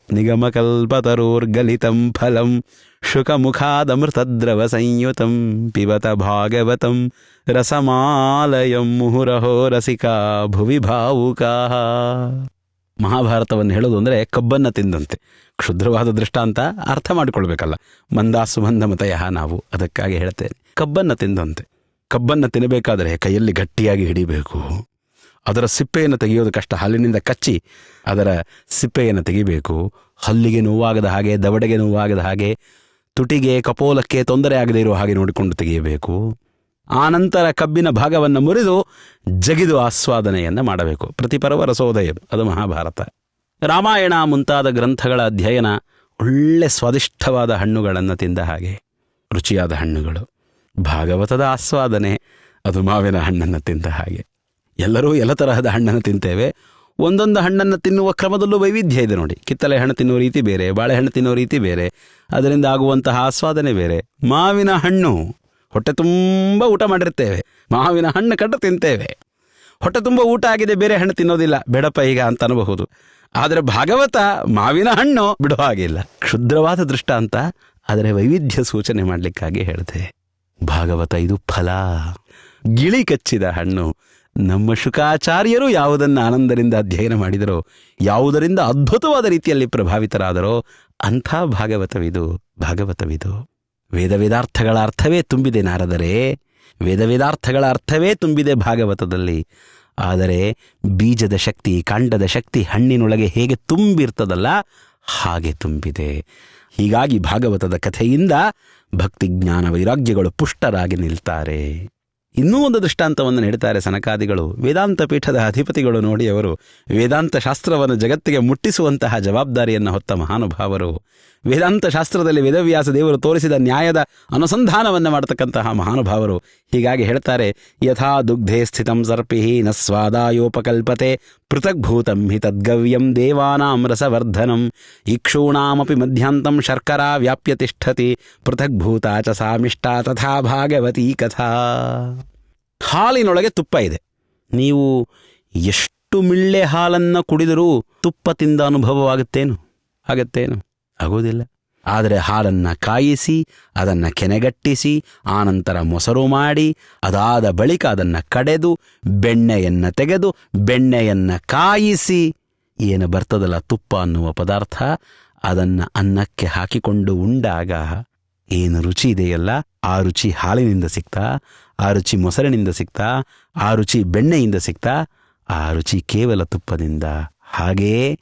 ನಿಗಮಕಲ್ಪತರೋರ್ಗಲಿತಂ ಫಲಂ ಶುಕಮುಖಾದಮೃತದ್ರವ ಸಂಯುತಂ ಪಿಬತ ಭಾಗವತಂ ರಸಮಾಲಯಂ ಮುಹುರಹೋ ರಸಿಕಾ ಭುವಿ ಭಾವುಕಾಃ. ಮಹಾಭಾರತವನ್ನು ಹೇಳೋದು ಅಂದರೆ ಕಬ್ಬನ್ನು ತಿಂದಂತೆ. ಕ್ಷುದ್ರವಾದ ದೃಷ್ಟಾಂತ ಅರ್ಥ ಮಾಡಿಕೊಳ್ಬೇಕಲ್ಲ. ಮಂದಾಸುಮಂದಮತಯಃ ನಾವು ಅದಕ್ಕಾಗಿ ಹೇಳ್ತೇನೆ. ಕಬ್ಬನ್ನು ತಿಂದಂತೆ. ಕಬ್ಬನ್ನು ತಿನ್ನಬೇಕಾದರೆ ಕೈಯಲ್ಲಿ ಗಟ್ಟಿಯಾಗಿ ಹಿಡಿಬೇಕು. ಅದರ ಸಿಪ್ಪೆಯನ್ನು ತೆಗೆಯೋದು ಕಷ್ಟ. ಹಲ್ಲಿನಿಂದ ಕಚ್ಚಿ ಅದರ ಸಿಪ್ಪೆಯನ್ನು ತೆಗಿಬೇಕು. ಹಲ್ಲಿಗೆ ನೋವಾಗದ ಹಾಗೆ, ದವಡೆಗೆ ನೋವಾಗದ ಹಾಗೆ, ತುಟಿಗೆ ಕಪೋಲಕ್ಕೆ ತೊಂದರೆ ಆಗದೇ ಇರುವ ಹಾಗೆ ನೋಡಿಕೊಂಡು ತೆಗೆಯಬೇಕು. ಆನಂತರ ಕಬ್ಬಿನ ಭಾಗವನ್ನು ಮುರಿದು ಜಗಿದು ಆಸ್ವಾದನೆಯನ್ನು ಮಾಡಬೇಕು. ಪ್ರತಿಪರ್ವ ರಸೋದಯ, ಅದು ಮಹಾಭಾರತ. ರಾಮಾಯಣ ಮುಂತಾದ ಗ್ರಂಥಗಳ ಅಧ್ಯಯನ ಒಳ್ಳೆ ಸ್ವಾದಿಷ್ಠವಾದ ಹಣ್ಣುಗಳನ್ನು ತಿಂದ ಹಾಗೆ, ರುಚಿಯಾದ ಹಣ್ಣುಗಳು. ಭಾಗವತದ ಆಸ್ವಾದನೆ ಅದು ಮಾವಿನ ಹಣ್ಣನ್ನು ತಿಂದ ಹಾಗೆ. ಎಲ್ಲರೂ ಎಲ್ಲ ತರಹದ ಹಣ್ಣನ್ನು ತಿಂತೇವೆ. ಒಂದೊಂದು ಹಣ್ಣನ್ನು ತಿನ್ನುವ ಕ್ರಮದಲ್ಲೂ ವೈವಿಧ್ಯ ಇದೆ ನೋಡಿ. ಕಿತ್ತಳೆ ಹಣ್ಣು ತಿನ್ನುವ ರೀತಿ ಬೇರೆ, ಬಾಳೆಹಣ್ಣು ತಿನ್ನುವ ರೀತಿ ಬೇರೆ, ಅದರಿಂದ ಆಗುವಂತಹ ಆಸ್ವಾದನೆ ಬೇರೆ. ಮಾವಿನ ಹಣ್ಣು ಹೊಟ್ಟೆ ತುಂಬ ಊಟ ಮಾಡಿರ್ತೇವೆ, ಮಾವಿನ ಹಣ್ಣು ಕಟ್ಟು ತಿಂತೇವೆ. ಹೊಟ್ಟೆ ತುಂಬ ಊಟ ಆಗಿದೆ, ಬೇರೆ ಹಣ್ಣು ತಿನ್ನೋದಿಲ್ಲ, ಬೇಡಪ್ಪ ಈಗ ಅಂತ ಅನ್ನಬಹುದು. ಆದರೆ ಭಾಗವತ ಮಾವಿನ ಹಣ್ಣು ಬಿಡೋ ಹಾಗಿಲ್ಲ. ಕ್ಷುದ್ರವಾದ ದೃಷ್ಟಾಂತ, ಆದರೆ ವೈವಿಧ್ಯ ಸೂಚನೆ ಮಾಡಲಿಕ್ಕಾಗಿ ಹೇಳಿದೆ. ಭಾಗವತ ಇದು ಫಲ, ಗಿಳಿ ಕಚ್ಚಿದ ಹಣ್ಣು. ನಮ್ಮ ಶುಕಾಚಾರ್ಯರು ಯಾವುದನ್ನು ಆನಂದರಿಂದ ಅಧ್ಯಯನ ಮಾಡಿದರೋ, ಯಾವುದರಿಂದ ಅದ್ಭುತವಾದ ರೀತಿಯಲ್ಲಿ ಪ್ರಭಾವಿತರಾದರೋ ಅಂಥ ಭಾಗವತವಿದು. ಭಾಗವತವಿದು ವೇದ ವೇದಾರ್ಥಗಳ ಅರ್ಥವೇ ತುಂಬಿದೆ ನಾರದರೆ, ವೇದ ವೇದಾರ್ಥಗಳ ಅರ್ಥವೇ ತುಂಬಿದೆ ಭಾಗವತದಲ್ಲಿ. ಆದರೆ ಬೀಜದ ಶಕ್ತಿ, ಕಾಂಡದ ಶಕ್ತಿ ಹಣ್ಣಿನೊಳಗೆ ಹೇಗೆ ತುಂಬಿರ್ತದಲ್ಲ ಹಾಗೆ ತುಂಬಿದೆ. ಹೀಗಾಗಿ ಭಾಗವತದ ಕಥೆಯಿಂದ ಭಕ್ತಿ ಜ್ಞಾನ ವೈರಾಗ್ಯಗಳು ಪುಷ್ಟರಾಗಿ ನಿಲ್ತಾರೆ. ಇನ್ನೂ ಒಂದು ದೃಷ್ಟಾಂತವನ್ನು ನೀಡುತ್ತಾರೆ ಸನಕಾದಿಗಳು. ವೇದಾಂತ ಪೀಠದ ಅಧಿಪತಿಗಳು ನೋಡಿ, ಅವರು ವೇದಾಂತ ಶಾಸ್ತ್ರವನ್ನು ಜಗತ್ತಿಗೆ ಮುಟ್ಟಿಸುವಂತಹ ಜವಾಬ್ದಾರಿಯನ್ನು ಹೊತ್ತ ಮಹಾನುಭಾವರು. ವೇದಾಂತ ಶಾಸ್ತ್ರದಲ್ಲಿ ವೇದವ್ಯಾಸ ದೇವರು ತೋರಿಸಿದ ನ್ಯಾಯದ ಅನುಸಂಧಾನವನ್ನು ಮಾಡತಕ್ಕಂತಹ ಮಹಾನುಭಾವರು. ಹೀಗಾಗಿ ಹೇಳ್ತಾರೆ, ಯಥಾ ದುಗ್ಧೇ ಸ್ಥಿತಂ ಸರ್ಪಿ ನ ಸ್ವಾದಾಯೋಪಕಲ್ಪತೆ ಪೃಥಗ್ಭೂತಂ ಹಿ ತದ್ಗವ್ಯಂ ದೇವಾನಾಂ ರಸವರ್ಧನಂ ಇಕ್ಷೂಣಾಮಪಿ ಮಧ್ಯಾಂತಂ ಶರ್ಕರಾ ವ್ಯಾಪ್ಯ ತಿಷ್ಠತಿ ಪೃಥಗ್ಭೂತಾ ಚ ಸಾ ಮಿಷ್ಟಾ ತಥಾ ಭಾಗವತೀ ಕಥಾ. ಹಾಲಿನೊಳಗೆ ತುಪ್ಪ ಇದೆ. ನೀವು ಎಷ್ಟು ಮಿಳ್ಳೆ ಹಾಲನ್ನು ಕುಡಿದರೂ ತುಪ್ಪ ತಿಂದ ಅನುಭವವಾಗುತ್ತೇನು? ಆಗತ್ತೇನು? ಆಗೋದಿಲ್ಲ. ಆದರೆ ಹಾಲನ್ನು ಕಾಯಿಸಿ, ಅದನ್ನು ಕೆನೆಗಟ್ಟಿಸಿ, ಆನಂತರ ಮೊಸರು ಮಾಡಿ, ಅದಾದ ಬಳಿಕ ಅದನ್ನು ಕಡೆದು, ಬೆಣ್ಣೆಯನ್ನು ತೆಗೆದು, ಬೆಣ್ಣೆಯನ್ನು ಕಾಯಿಸಿ, ಏನು ಬರ್ತದಲ್ಲ ತುಪ್ಪ ಅನ್ನುವ ಪದಾರ್ಥ, ಅದನ್ನು ಅನ್ನಕ್ಕೆ ಹಾಕಿಕೊಂಡು ಉಂಡಾಗ ಏನು ರುಚಿ ಇದೆಯಲ್ಲ, ಆ ರುಚಿ ಹಾಲಿನಿಂದ ಸಿಗ್ತಾ, ಆ ರುಚಿ ಮೊಸರಿನಿಂದ ಸಿಗ್ತಾ, ಆ ರುಚಿ ಬೆಣ್ಣೆಯಿಂದ ಸಿಗ್ತಾ, ಆ ರುಚಿ ಕೇವಲ ತುಪ್ಪದಿಂದ. ಹಾಗೆಯೇ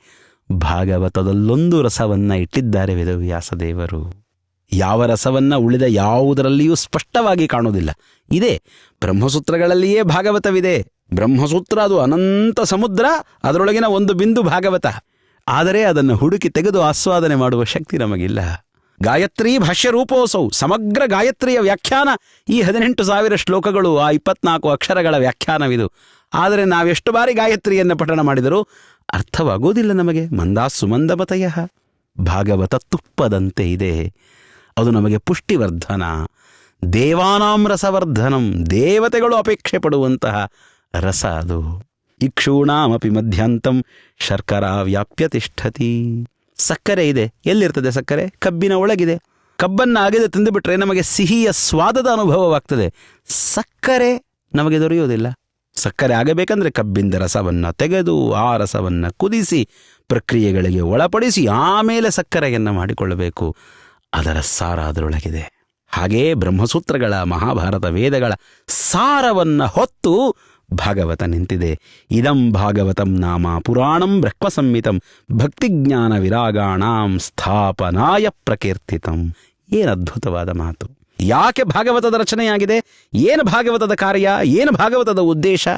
ಭಾಗವತದಲ್ಲೊಂದು ರಸವನ್ನು ಇಟ್ಟಿದ್ದಾರೆ ವೇದವ್ಯಾಸದೇವರು. ಯಾವ ರಸವನ್ನು ಉಳಿದ ಯಾವುದರಲ್ಲಿಯೂ ಸ್ಪಷ್ಟವಾಗಿ ಕಾಣುವುದಿಲ್ಲ. ಇದೆ, ಬ್ರಹ್ಮಸೂತ್ರಗಳಲ್ಲಿಯೇ ಭಾಗವತವಿದೆ. ಬ್ರಹ್ಮಸೂತ್ರ ಅದು ಅನಂತ ಸಮುದ್ರ, ಅದರೊಳಗಿನ ಒಂದು ಬಿಂದು ಭಾಗವತ. ಆದರೆ ಅದನ್ನು ಹುಡುಕಿ ತೆಗೆದು ಆಸ್ವಾದನೆ ಮಾಡುವ ಶಕ್ತಿ ನಮಗಿಲ್ಲ. ಗಾಯತ್ರಿ ಭಾಷ್ಯ ರೂಪೋಸೌ, ಸಮಗ್ರ ಗಾಯತ್ರಿಯ ವ್ಯಾಖ್ಯಾನ ಈ 18,000 ಶ್ಲೋಕಗಳು, ಆ 24 ಅಕ್ಷರಗಳ ವ್ಯಾಖ್ಯಾನವಿದು. ಆದರೆ ನಾವೆಷ್ಟು ಬಾರಿ ಗಾಯತ್ರಿಯನ್ನು ಪಠಣ ಮಾಡಿದರೂ ಅರ್ಥವಾಗೋದಿಲ್ಲ ನಮಗೆ. ಮಂದಾಸುಮಂದಮತಯ. ಭಾಗವತ ತುಪ್ಪದಂತೆ ಇದೆ, ಅದು ನಮಗೆ ಪುಷ್ಟಿವರ್ಧನ. ದೇವಾನಾಂ ರಸವರ್ಧನಂ, ದೇವತೆಗಳು ಅಪೇಕ್ಷೆ ಪಡುವಂತಹ ರಸ ಅದು. ಇಕ್ಷೂಣಾಮಪಿ ಮಧ್ಯಾಂತಂ ಶರ್ಕರಾ ವ್ಯಾಪ್ಯ ತಿಷ್ಠತಿ. ಸಕ್ಕರೆ ಇದೆ. ಎಲ್ಲಿರ್ತದೆ ಸಕ್ಕರೆ? ಕಬ್ಬಿನ ಒಳಗಿದೆ. ಕಬ್ಬನ್ನು ಅಗೆದು ತಿಂದುಬಿಟ್ರೆ ನಮಗೆ ಸಿಹಿಯ ಸ್ವಾದದ ಅನುಭವವಾಗ್ತದೆ. ಸಕ್ಕರೆ ನಮಗೆ ದೊರೆಯುವುದಿಲ್ಲ. ಸಕ್ಕರೆ ಆಗಬೇಕಂದ್ರೆ ಕಬ್ಬಿಂದ ರಸವನ್ನು ತೆಗೆದು, ಆ ರಸವನ್ನು ಕುದಿಸಿ, ಪ್ರಕ್ರಿಯೆಗಳಿಗೆ ಒಳಪಡಿಸಿ, ಆಮೇಲೆ ಸಕ್ಕರೆಯನ್ನು ಮಾಡಿಕೊಳ್ಳಬೇಕು. ಅದರ ಸಾರ ಅದರೊಳಗಿದೆ. ಹಾಗೆಯೇ ಬ್ರಹ್ಮಸೂತ್ರಗಳ, ಮಹಾಭಾರತ ವೇದಗಳ ಸಾರವನ್ನು ಹೊತ್ತು ಭಾಗವತ ನಿಂತಿದೆ. ಇದಂ ಭಾಗವತಂ ನಾಮ ಪುರಾಣಂ ಬ್ರಹ್ಮಸಂಹಿತಂ ಭಕ್ತಿಜ್ಞಾನ ವಿರಾಗಾಣಾಂ ಸ್ಥಾಪನಾಯ ಪ್ರಕೀರ್ತಿತಂ. ಏನು ಅದ್ಭುತವಾದ ಮಾತು! ಯಾಕೆ ಭಾಗವತದ ರಚನೆಯಾಗಿದೆ? ಏನು ಭಾಗವತದ ಕಾರ್ಯ? ಏನು ಭಾಗವತದ ಉದ್ದೇಶ?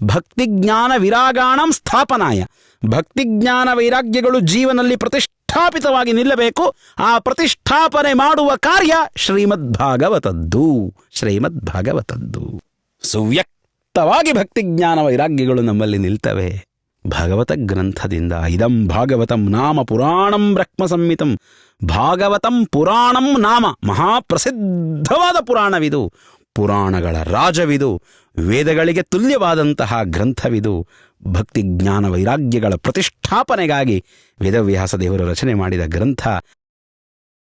ಭಕ್ತಿಜ್ಞಾನ ವಿರಾಗಾಣಂ ಸ್ಥಾಪನಾಯ. ಭಕ್ತಿಜ್ಞಾನ ವೈರಾಗ್ಯಗಳು ಜೀವನಲ್ಲಿ ಪ್ರತಿಷ್ಠಾಪಿತವಾಗಿ ನಿಲ್ಲಬೇಕು. ಆ ಪ್ರತಿಷ್ಠಾಪನೆ ಮಾಡುವ ಕಾರ್ಯ ಶ್ರೀಮದ್ಭಾಗವತದ್ದು. ಶ್ರೀಮದ್ಭಾಗವತದ್ದು ಸುವ್ಯಕ್ತವಾಗಿ ಭಕ್ತಿಜ್ಞಾನ ವೈರಾಗ್ಯಗಳು ನಮ್ಮಲ್ಲಿ ನಿಲ್ತವೆ ಭಾಗವತ ಗ್ರಂಥದಿಂದ. ಇದಂ ಭಾಗವತಂ ನಾಮ ಪುರಾಣಂ ಬ್ರಹ್ಮ ಸಂಹಿತಂ. ಭಾಗವತಂ ಪುರಾಣಂ ನಾಮ, ಮಹಾಪ್ರಸಿದ್ಧವಾದ ಪುರಾಣವಿದು, ಪುರಾಣಗಳ ರಾಜವಿದು, ವೇದಗಳಿಗೆ ತುಲ್ಯವಾದಂತಹ ಗ್ರಂಥವಿದು. ಭಕ್ತಿ ಜ್ಞಾನ ವೈರಾಗ್ಯಗಳ ಪ್ರತಿಷ್ಠಾಪನೆಗಾಗಿ ವೇದವ್ಯಾಸ ದೇವರು ರಚನೆ ಮಾಡಿದ ಗ್ರಂಥ